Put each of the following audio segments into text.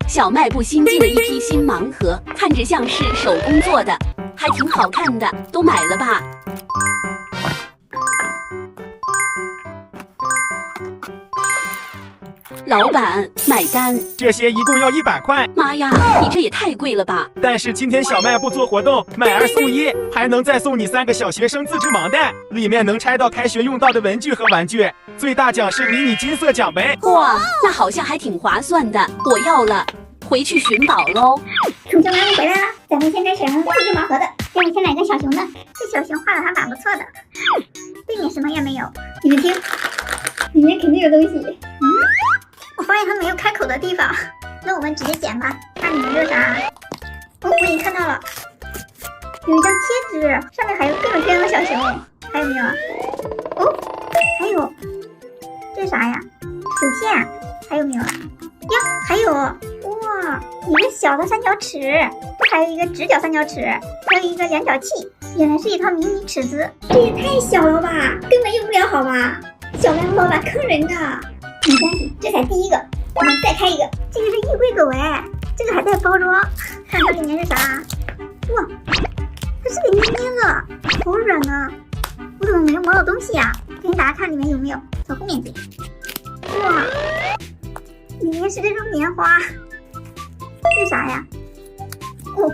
小卖部新进的一批新盲盒，看着像是手工做的，还挺好看的，都买了吧？老板，买单。这些一共要100块。妈呀，你这也太贵了吧！但是今天小卖部做活动，买2送1，还能再送你3个小学生自制盲袋，里面能拆到开学用到的文具和玩具，最大奖是迷你金色奖杯。哇，那好像还挺划算的，我要了，回去寻宝喽。同学们回来了，咱们先开始自制盲盒的。给你先来个小熊的，这小熊画的还蛮不错的。对面什么也没有，你们听，里面肯定有东西。我发现它没有开口的地方，那我们直接捡吧。看里面有啥？哦，我已经看到了，有一张贴纸，上面还有各种各样的小熊。还有没有啊？哦，还有，这是啥呀？薯片。还有没有啊？呀，还有，哇，一个小的三角尺，还有一个直角三角尺，还有一个量角器。原来是一套迷你尺子，这也太小了吧，根本用不了好吧？小卖部老板坑人的。没关系，这才第一个，我们再开一个。这个是衣柜狗哎，这个还带包装，看它里面是啥？哇，它是个捏捏的，好软啊！我怎么没有摸到东西呀？给你打开看里面有没有，从后面进。哇，里面是这种棉花，这是啥呀？哦，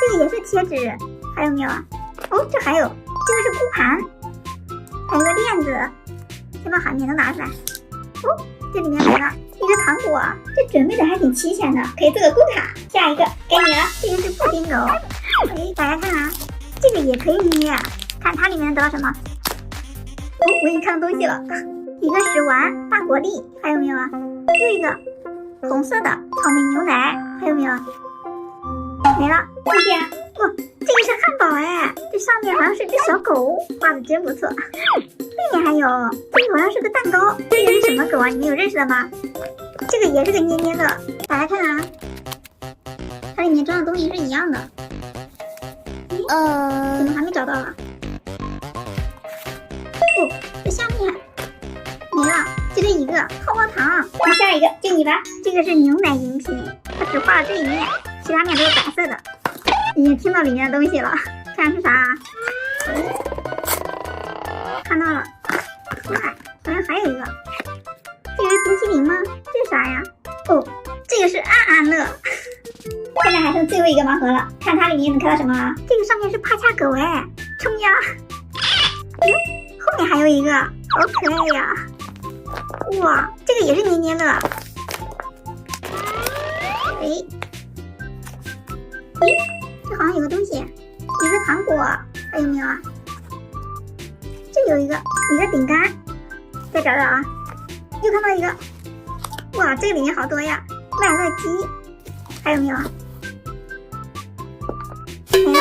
这个也是贴纸，还有没有啊？哦，这还有，这个是箍盘，还有个链子，先把海绵都拿出来。哦，这里面来了一个糖果，这准备的还挺齐全的，可以做个咕卡。下一个该你了，这个是布丁狗。哎，大家看啊，这个也可以捏，看它里面能得到什么。哦，我已经看到东西了，一个是丸大果粒，还有没有啊？又一个红色的草莓牛奶，还有没有啊？没了，谢谢。哇，这个是汉堡哎，这上面好像是只小狗，画的真不错。对面还有，这个好像是个蛋糕，这个是什么狗啊？你们有认识的吗？这个也是个捏捏的，大家看啊，它里面装的东西是一样的。怎么还没找到啊？哦，这下面没了，就这一个泡泡糖。那下一个就你吧，这个是牛奶饮品，它只画了这一面，其他面都是白色的。已经听到里面的东西了，看是啥啊？看到了，哇，好像还有一个，这个是冰淇淋吗？这是啥呀？哦，这个是安安乐。现在还剩最后一个盲盒了，看它里面能看到什么啊？这个上面是帕恰狗哎，冲呀！哎呦，后面还有一个，好可爱呀！哇，这个也是捏捏乐。哎，这好像有个东西，一个糖果，还有没有啊？这有一个饼干，再找找啊，又看到一个，哇，这个里面好多呀，麦乐鸡，还有没有啊？没了，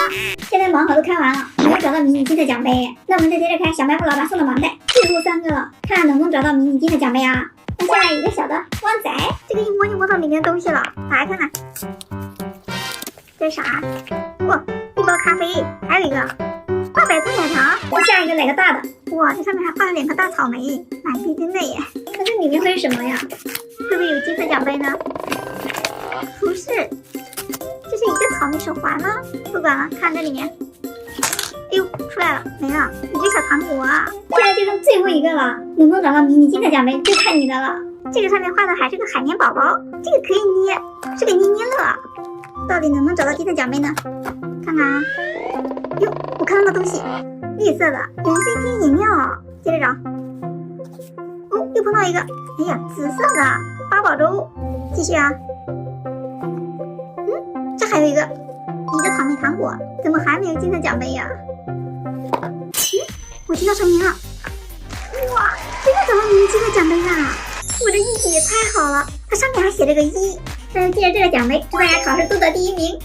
现在盲盒都开完了，没有找到迷你金的奖杯，那我们再接着开小卖部老板送的盲袋，最后3个了，看看能不能找到迷你金的奖杯啊？那下来一个小的旺仔，这个一摸就摸到里面的东西了，打开看看，这是啥？哇，一包咖啡，还有一个800克奶糖。那下一个来个大的，哇，这上面还画了2颗大草莓，蛮逼真的耶。那这里面会是什么呀？会不会有金色奖杯呢？不是，这是一个草莓手环了。不管了，看这里面。哎呦，出来了，没了，一个小糖果啊。现在就剩最后一个了，能不能找到迷你金的奖杯就看你的了。这个上面画的还是个海绵宝宝，这个可以捏，是个捏捏乐。到底能不能找到金的奖杯呢？看看啊，哟，我看到个东西，绿色的人参精饮料，接着找。哦，又碰到一个，哎呀，紫色的八宝粥，继续啊。这还有一个草莓糖果，怎么还没有金色奖杯呀？我听到声音了，哇，真的找到迷你金的奖杯啦！我这运气也太好了，它上面还写着个1。那就借着这个奖杯，祝大家考试都得第1名。